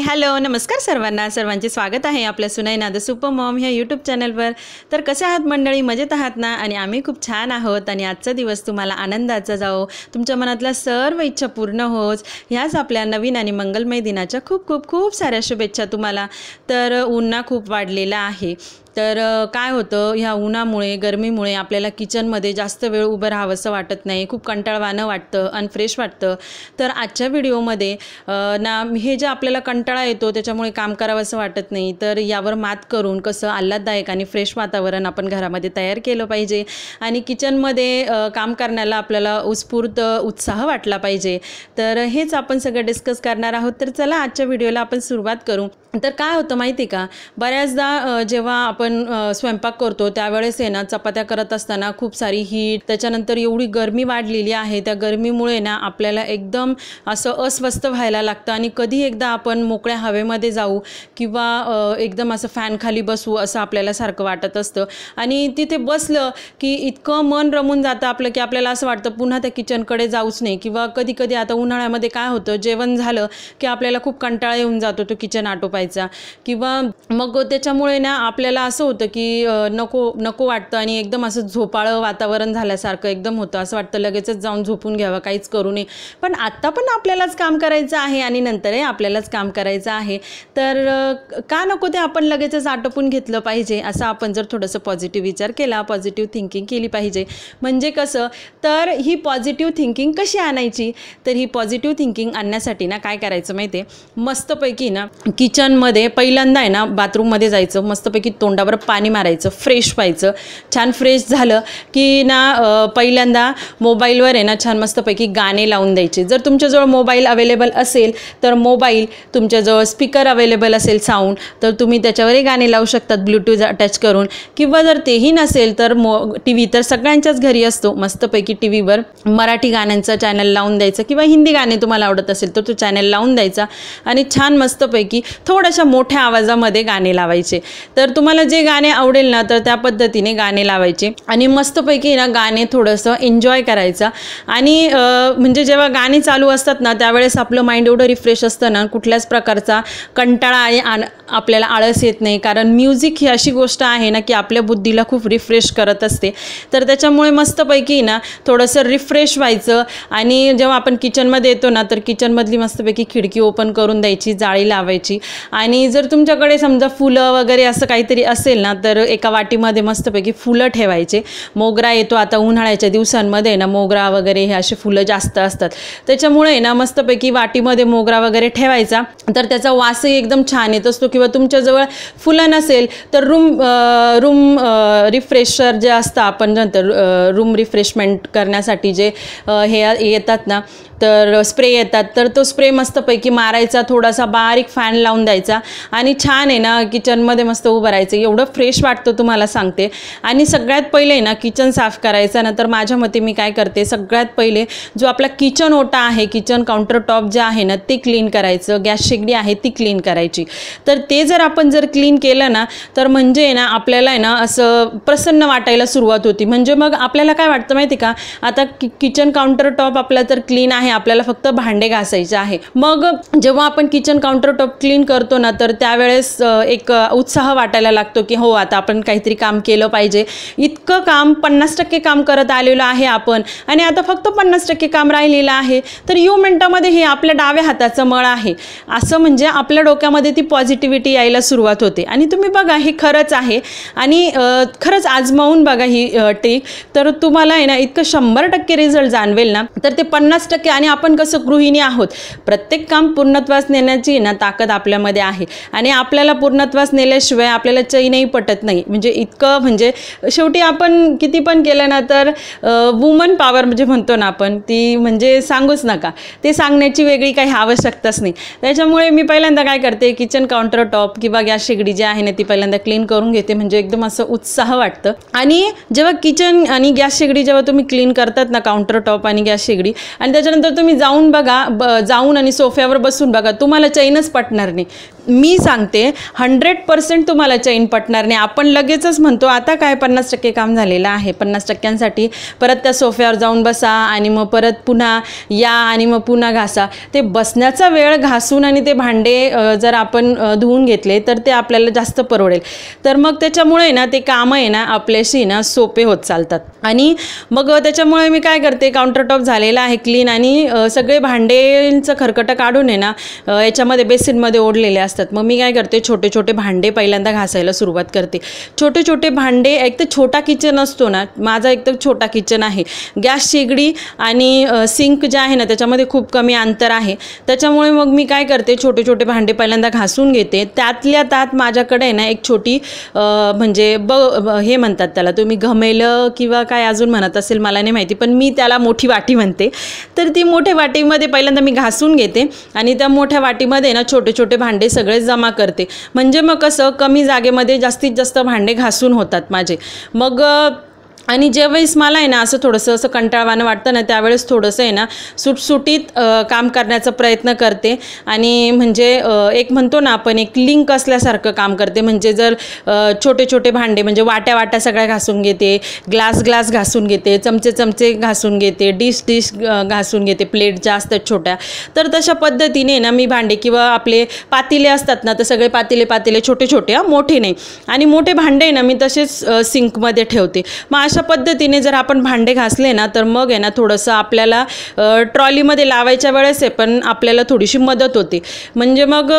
Hello नमस्कार सर्वांचे स्वागत आहे आपल्या सुनैना द सुपर मॉम ह्या यूट्यूब चॅनलवर। तर कसे आहात मंडळी, मजेत आहात ना? आणि आम्ही खूप छान आहोत आणि आजचा दिवस तुम्हाला आनंदाचा जाओ, तुमच्या मनातल्या सर्व इच्छा पूर्ण होच, ह्याच आपल्या नवीन आणि मंगलमय दिनाच्या खूप खूप खूप साऱ्या शुभेच्छा तुम्हाला। तर उन्हा खूप वाढलेला आहे, तर काय होतं ह्या उन्हामुळे गरमीमुळे आपल्याला किचनमध्ये जास्त वेळ उभं राहावंसं वाटत नाही, खूप कंटाळवाणं वाटतं, अनफ्रेश वाटतं। तर आजच्या व्हिडिओमध्ये ना हे जे आपल्याला कंटाळा येतो त्याच्यामुळे काम करावंसं वाटत नाही, तर यावर मात करून कसं आल्हाददायक आणि फ्रेश वातावरण आपण घरामध्ये तयार केलं पाहिजे आणि किचनमध्ये काम करण्याला आपल्याला उत्स्फूर्त उत्साह वाटला पाहिजे। तर हेच आपण सगळं डिस्कस करणार आहोत। तर चला आजच्या व्हिडिओला आपण सुरुवात करू। तर काय होतं माहिती का, बऱ्याचदा जेव्हा आपण स्वयंपाक करतो त्यावेळेस आहे ना चपात्या करत असताना खूप सारी हीट, त्याच्यानंतर एवढी गरमी वाढलेली आहे, त्या गरमीमुळे ना आपल्याला एकदम असं अस्वस्थ व्हायला लागतं आणि कधी एकदा आपण मोकळ्या हवेमध्ये जाऊ किंवा एकदम असं फॅन खाली बसू असं आपल्याला सारखं वाटत असतं आणि तिथे बसलं की इतकं मन रमून जातं आपलं की आपल्याला असं वाटतं पुन्हा त्या किचनकडे जाऊच नाही। किंवा कधी कधी आता उन्हाळ्यामध्ये काय होतं, जेवण झालं की आपल्याला खूप कंटाळा येऊन जातो तो किचन आटोपायचा, किंवा मग त्याच्यामुळे ना आपल्याला असं होतं की नको नको वाटतं आणि एकदम असं झोपाळं वातावरण झाल्यासारखं एकदम होतं, असं वाटतं लगेचच जाऊन झोपून घ्यावं, काहीच करू नये। पण आत्ता पण आपल्यालाच काम करायचं आहे आणि नंतरही आपल्यालाच काम करायचं आहे, तर का नको ते आपण लगेचच आटोपून घेतलं पाहिजे, असं आपण जर थोडंसं पॉझिटिव्ह विचार केला, पॉझिटिव्ह थिंकिंग केली पाहिजे। म्हणजे कसं, तर ही पॉझिटिव्ह थिंकिंग कशी आणायची, तर ही पॉझिटिव्ह थिंकिंग आणण्यासाठी ना काय करायचं माहिती आहे, मस्तपैकी ना किचनमध्ये पहिल्यांदा आहे ना बाथरूममध्ये जायचं, मस्तपैकी तोंडावर पाणी मारायचं, फ्रेश व्हायचं। छान फ्रेश झालं की ना पहिल्यांदा मोबाईलवर आहे ना छान मस्तपैकी गाणे लावून द्यायचे। जर तुमच्याजवळ मोबाईल अवेलेबल असेल तर मोबाईल, तुमच्याजवळ स्पीकर अवेलेबल असेल साऊंड, तर तुम्ही त्याच्यावरही गाणे लावू शकतात ब्लूटूथ अटॅच करून। किंवा जर तेही नसेल तर टी व्ही तर सगळ्यांच्याच घरी असतो, मस्तपैकी टी व्हीवर मराठी गाण्यांचा चॅनल लावून द्यायचं किंवा हिंदी गाणे तुम्हाला आवडत असेल तर तो चॅनल लावून द्यायचा आणि छान मस्तपैकी थोड्याशा मोठ्या आवाजामध्ये गाणे लावायचे। तर तुम्हाला जे गाणे आवडेल ना तर त्या पद्धतीने गाणे लावायचे आणि मस्तपैकी ना गाणे थोडंसं एन्जॉय करायचं। आणि म्हणजे जेव्हा गाणी चालू असतात ना त्यावेळेस आपलं माइंड एवढं रिफ्रेश असतं ना, कुठल्याच प्रकारचा कंटाळा आणि आपल्याला आळस येत नाही, कारण म्युझिक ही अशी गोष्ट आहे ना की आपल्या बुद्धीला खूप रिफ्रेश करत असते। तर त्याच्यामुळे मस्तपैकी ना थोडंसं रिफ्रेश व्हायचं आणि जेव्हा आपण किचनमध्ये येतो ना तर किचनमधली मस्तपैकी खिडकी ओपन करून द्यायची, जाळी लावायची आणि जर तुमच्याकडे समजा फुलं वगैरे असं काहीतरी असेल ना तर एका वाटीमध्ये मस्तपैकी फुलं ठेवायचे। मोगरा येतो आता उन्हाळ्याच्या दिवसांमध्ये ना, मोगरा वगैरे हे असे फुलं जास्त असतात, त्याच्यामुळे ना मस्तपैकी वाटीमध्ये मोगरा वगैरे ठेवायचा, तर त्याचा वासही एकदम छान येत असतो। किंवा तुमच्याजवळ फुलं नसेल तर रूम रिफ्रेशर जे असतं, आपण नंतर रूम रिफ्रेशमेंट करण्यासाठी जे हे येतात ना तर स्प्रे येतात, तर तो स्प्रे मस्तपैकी मारायचा, थोडासा बारीक फॅन लावून द्यायचा आणि छान आहे ना किचनमध्ये मस्त उभं राहायचं, एवढं फ्रेश वाटतं तुम्हाला सांगते। आणि सगळ्यात पहिले ना किचन साफ करायचं ना, तर माझ्या मते मी काय करते, सगळ्यात पहिले जो आपला किचन ओटा आहे, किचन काउंटर टॉप जे आहे ना ते क्लीन करायचं, गॅस शेगडी आहे ती क्लीन करायची। तर ते जर आपण क्लीन केलं ना तर म्हणजे ना आपल्याला आहे ना असं प्रसन्न वाटायला सुरुवात होती। म्हणजे मग आपल्याला काय वाटतं माहिती का, आता किचन काउंटर टॉप आपला तर क्लीन आहे, आपल्याला फक्त भांडे घासायचे आहे। मग जेव्हा आपण किचन काउंटर टॉप क्लीन करतो ना तर त्यावेळेस एक उत्साह वाटायला लागतो की हो आता आपण काहीतरी काम केलं पाहिजे, इतकं काम 50% काम करत आलेलो आहे आपण आणि आता फक्त 50% काम राहिलेलं आहे, तर यू मिनिटामध्ये हे आपल्या डाव्या हाताचं मळ आहे, असं म्हणजे आपल्या डोक्यामध्ये ती पॉझिटिव्हिटी यायला सुरुवात होते। आणि तुम्ही बघा हे खरंच आहे आणि खरंच आजमावून बघा ही ट्रिक, तर तुम्हाला आहे ना इतकं 100% रिझल्ट जाणवेल ना, तर ते 50%। आणि आपण कसं गृहिणी आहोत, प्रत्येक काम पूर्णत्वास नेण्याची ना ताकद आपल्यामध्ये त्याच्यामध्ये आहे आणि आपल्याला पूर्णत्वास नेल्याशिवाय आपल्याला चैनही पटत नाही. म्हणजे इतकं म्हणजे शेवटी आपण किती पण केलं ना तर वुमन पॉवर म्हणजे म्हणतो ना आपण, ती म्हणजे सांगूच नका, ते सांगण्याची वेगळी काही आवश्यकताच नाही. त्याच्यामुळे मी पहिल्यांदा काय करते, किचन काउंटर टॉप किंवा गॅस शेगडी जी आहे ना ती पहिल्यांदा क्लीन करून घेते, म्हणजे एकदम असं उत्साह वाटतं. आणि जेव्हा किचन आणि गॅस शेगडी जेव्हा तुम्ही क्लीन करतात ना, काउंटर टॉप आणि गॅस शेगडी, आणि त्याच्यानंतर तुम्ही जाऊन बघा, जाऊन आणि सोफ्यावर बसून बघा, तुम्हाला चैनच पटणार नाही. मी सांगते 100% तुम्हाला चैन पटणार नाही. आपण लगेचच म्हणतो आता काय 50% काम झालेलं आहे, 50%साठी परत त्या सोफ्यावर जाऊन बसा आणि मग परत पुन्हा या आणि मग पुन्हा घासा. ते बसण्याचा वेळ घासून आणि ते भांडे जर आपण धुवून घेतले तर ते आपल्याला जास्त परवडेल. तर मग त्याच्यामुळे ना ते कामं आहे ना आपल्याशी ना सोपे होत चालतात. आणि मग त्याच्यामुळे मी काय करते, काउंटरटॉप झालेला आहे क्लीन आणि सगळे भांडेंचं खरकटं काढून आहे ना याच्यामध्ये बेसिनमध्ये ओढलेले असतात. मग मी काय करते, छोटे छोटे भांडे पहिल्यांदा घासायला सुरुवात करते. छोटे छोटे भांडे, एक तर छोटा किचन असतो ना, माझा एक तर छोटा किचन आहे, गॅस शेगडी आणि सिंक जे आहे ना त्याच्यामध्ये खूप कमी अंतर आहे. त्याच्यामुळे मग मी काय करते, छोटे छोटे भांडे पहिल्यांदा घासून घेते. त्यातल्या त्यात माझ्याकडे ना एक छोटी म्हणजे हे म्हणतात त्याला, तुम्ही घमेलं किंवा काय अजून म्हणत असेल मला नाही माहिती, पण मी त्याला मोठी वाटी म्हणते. तर ती मोठ्या वाटीमध्ये पहिल्यांदा मी घासून घेते आणि त्या मोठ्या वाटीमध्ये ना छोटे छोटे भांडे सगळे जमा करते. म्हणजे मग कसं कमी जागेमध्ये जास्तीत जास्त भांडे घासून होतात माझे. मग आणि ज्यावेळेस मला आहे ना असं थोडंसं असं कंटाळवाणं वाटतं ना, त्यावेळेस थोडंसं आहे ना सुटसुटीत काम करण्याचा प्रयत्न करते. आणि म्हणजे एक म्हणतो ना आपण, एक लिंक असल्यासारखं काम करते. म्हणजे जर छोटे छोटे भांडे म्हणजे वाट्या वाट्या सगळ्या घासून घेते, ग्लास घासून घेते, चमचे घासून घेते, डिश घासून घेते, प्लेट ज्या असतात छोट्या. तर तशा पद्धतीने ना मी भांडे किंवा आपले पातेले असतात ना, तर सगळे पातेले छोटे छोटे, मोठे नाही. आणि मोठे भांडे ना मी तसेच सिंकमध्ये ठेवते. मग अशा पद्धतीने जर आपण भांडे घासले ना तर मग आहे ना थोडंसं आपल्याला ट्रॉलीमध्ये लावायच्या वेळेस आहे पण आपल्याला थोडीशी मदत होते. म्हणजे मग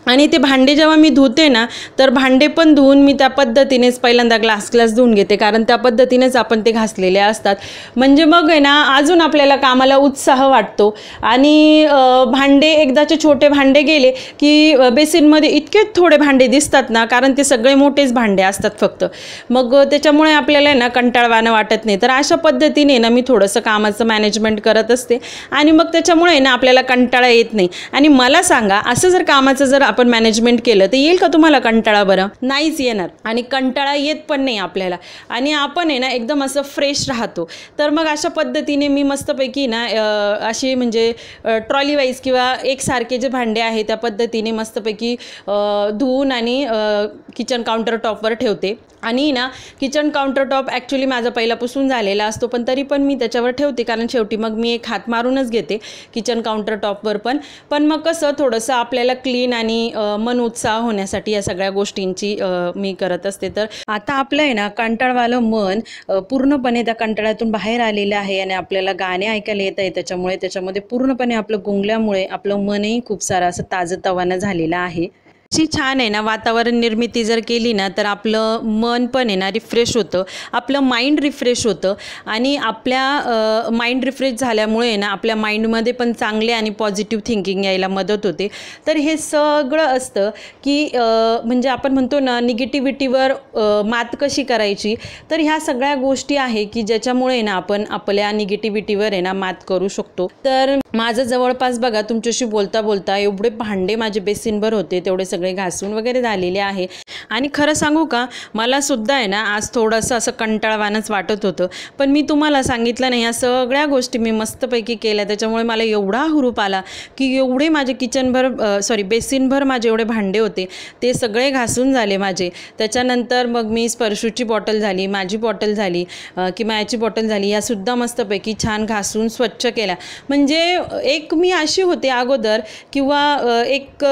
आणि ते भांडे जेव्हा मी धुते ना तर भांडे पण धुवून मी त्या पद्धतीनेच पहिल्यांदा ग्लास धुवून घेते, कारण त्या पद्धतीनेच आपण ते घासलेले असतात. म्हणजे मग आहे ना अजून आपल्याला कामाला उत्साह वाटतो. आणि भांडे एकदाचे छोटे भांडे गेले की बेसिनमध्ये इतके थोडे भांडे दिसतात ना, कारण ते सगळे मोठेच भांडे असतात फक्त. मग त्याच्यामुळे आपल्याला ना कंटाळवाणं वाटत नाही. तर अशा पद्धतीने ना मी थोडंसं कामाचं मॅनेजमेंट करत असते आणि मग त्याच्यामुळे ना आपल्याला कंटाळा येत नाही. आणि मला सांगा, असं जर कामाचं जर आपण मॅनेजमेंट केलं तर येईल का तुम्हाला कंटाळा? बरं नाहीच येणार. आणि कंटाळा येत पण नाही आपल्याला. आणि आपण आहे ना एकदम असं फ्रेश राहतो. तर मग अशा पद्धतीने मी मस्तपैकी ना अशी म्हणजे ट्रॉली वाईज किंवा एकसारखे जे भांडे आहे त्या पद्धतीने मस्तपैकी धुवून आणि किचन काउंटर टॉपवर ठेवते. आणि ना किचन काउंटर टॉप ॲक्च्युली माझा पहिला पुसून झालेला असतो, पण तरी पण मी त्याच्यावर ठेवते, कारण शेवटी मग मी एक हात मारूनच घेते किचन काउंटर टॉपवर पण मग कसं थोडंसं आपल्याला क्लीन आणि मन उत्साह होण्यासाठी या सगळ्या गोष्टींची मी करत असते. तर आता आपलं आहे ना कंटाळवालं मन पूर्णपणे त्या कंटाळ्यातून बाहेर आलेलं आहे आणि आपल्याला गाणे ऐकायला येत आहे. त्याच्यामध्ये पूर्णपणे आपलं गुंगल्यामुळे आपलं मनही खूप सारं असं ताजंतवानं झालेलं आहे. अशी छान आहे ना वातावरण निर्मिती जर केली ना तर आपलं मन पण आहे ना रिफ्रेश होतं, आपलं माइंड रिफ्रेश होतं. आणि आपल्या माइंड रिफ्रेश झाल्यामुळे आहे ना आपल्या माइंडमध्ये पण चांगले आणि पॉझिटिव्ह थिंकिंग यायला मदत होते. तर हे सगळं असतं की म्हणजे आपण म्हणतो ना निगेटिव्हिटीवर मात कशी करायची. तर ह्या सगळ्या गोष्टी आहे की ज्याच्यामुळे ना आपण आपल्या निगेटिव्हिटीवर आहे ना मात करू शकतो. तर माझं जवळपास बघा तुमच्याशी बोलता बोलता एवढे भांडे माझे बेसिनभर होते, तेवढे सगळे घासून वगैरे झालेले आहे. आणि खरं सांगू का, मला सुद्धा आहे ना आज थोडंसं असं कंटाळवानंच वाटत होतं, पण मी तुम्हाला सांगितलं नाही, या सगळ्या गोष्टी मी मस्तपैकी केल्या. त्याच्यामुळे मला एवढा हुरूप आला की एवढे माझे बेसिनभर माझे एवढे भांडे होते ते सगळे घासून झाले माझे. त्याच्यानंतर मग मी स्पर्शूची बॉटल झाली, माझी बॉटल झाली किंवा याची बॉटल झाली, यासुद्धा मस्तपैकी छान घासून स्वच्छ केल्या. म्हणजे एक मी अशी होते अगोदर किंवा एक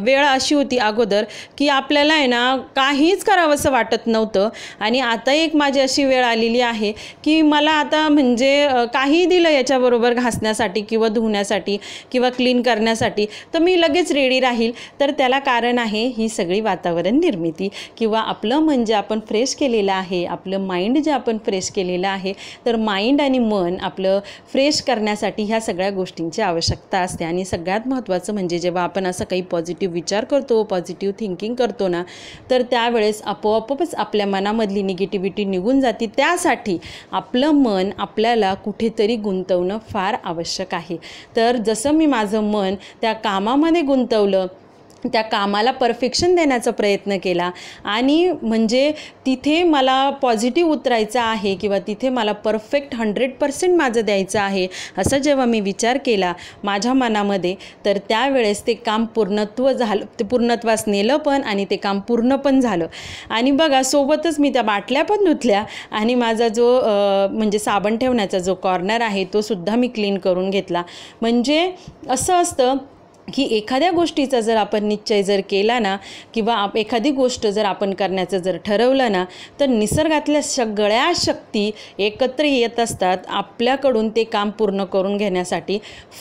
वेळ अशी अशी होती अगोदर की आपल्याला आहे ना काहीच करावंसं वाटत नव्हतं आणि आता एक माझी अशी वेळ आलेली आहे की मला आता म्हणजे काही दिलं याच्याबरोबर घासण्यासाठी किंवा धुण्यासाठी किंवा क्लीन करण्यासाठी तर मी लगेच रेडी राहील. तर त्याला कारण आहे ही सगळी वातावरण निर्मिती किंवा आपलं म्हणजे आपण फ्रेश केलेलं आहे, आपलं माइंड जे आपण फ्रेश केलेलं आहे. तर माइंड आणि मन आपलं फ्रेश करण्यासाठी ह्या सगळ्या गोष्टींची आवश्यकता असते. आणि सगळ्यात महत्त्वाचं म्हणजे जेव्हा आपण असं काही पॉझिटिव्ह विचार करतो, पॉझिटिव्ह थिंकिंग करतो ना, तर त्यावेळेस आपोआपच आपल्या मनामधली निगेटिव्हिटी निघून जाते. त्यासाठी आपलं मन आपल्याला कुठेतरी गुंतवणं फार आवश्यक आहे. तर जसं मी माझं मन त्या कामामध्ये गुंतवलं, त्या कामाला परफेक्शन देण्याचा प्रयत्न केला आणि म्हणजे तिथे मला पॉझिटिव्ह उतरायचं आहे किंवा तिथे मला परफेक्ट 100% माझं द्यायचं आहे असं जेव्हा मी विचार केला माझ्या मनामध्ये, तर त्यावेळेस ते काम ते पूर्णत्वास नेलं पण आणि ते काम पूर्ण पण झालं. आणि बघा सोबतच मी त्या बाटल्या पण धुतल्या आणि माझा जो म्हणजे साबण ठेवण्याचा जो कॉर्नर आहे तो सुद्धा मी क्लीन करून घेतला. म्हणजे असं असतं की एखाद्या गोष्टीचा जर आपण निश्चय जर केला ना किंवा एखादी गोष्ट जर आपण करण्याचं जर ठरवलं ना, तर निसर्गातल्या सगळ्या शक्ती एकत्र येत असतात आपल्याकडून ते काम पूर्ण करून घेण्यासाठी.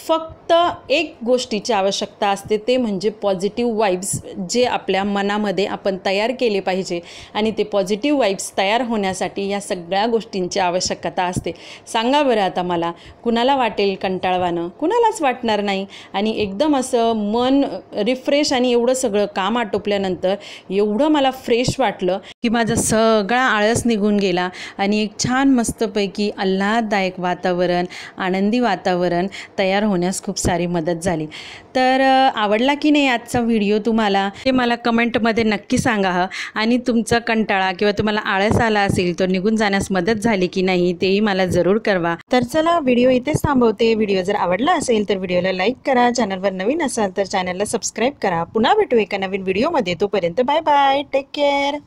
फक्त एक गोष्टीची आवश्यकता असते, ते म्हणजे पॉझिटिव्ह वाईब्स जे आपल्या मनामध्ये आपण तयार केले पाहिजे. आणि ते पॉझिटिव्ह वाईब्स तयार होण्यासाठी या सगळ्या गोष्टींची आवश्यकता असते. सांगा बरं आता मला, कुणाला वाटेल कंटाळवाणं? कुणालाच वाटणार नाही. आणि एकदम असं मन रिफ्रेश आणि एवढं सगळं काम आटोपल्यानंतर एवढं मला फ्रेश वाटलं की माझा सगळा आळस निघून गेला आणि एक छान मस्तपैकी आल्हाददायक वातावरण, आनंदी वातावरण तयार होण्यास खूप सारी मदत झाली. तर आवडला की नाही आजचा व्हिडिओ तुम्हाला ते मला कमेंटमध्ये नक्की सांगा. आणि तुमचा कंटाळा किंवा तुम्हाला आळस आला असेल तर निघून जाण्यास मदत झाली की नाही तेही मला जरूर कळवा. तर चला व्हिडिओ इथेच थांबवते. व्हिडिओ जर आवडला असेल तर व्हिडिओला लाईक करा, चॅनलवर नवीन असाल तर चॅनलला सबस्क्राईब करा. पुन्हा भेटू एका नवीन व्हिडिओमध्ये. तोपर्यंत बाय बाय, टेक केअर.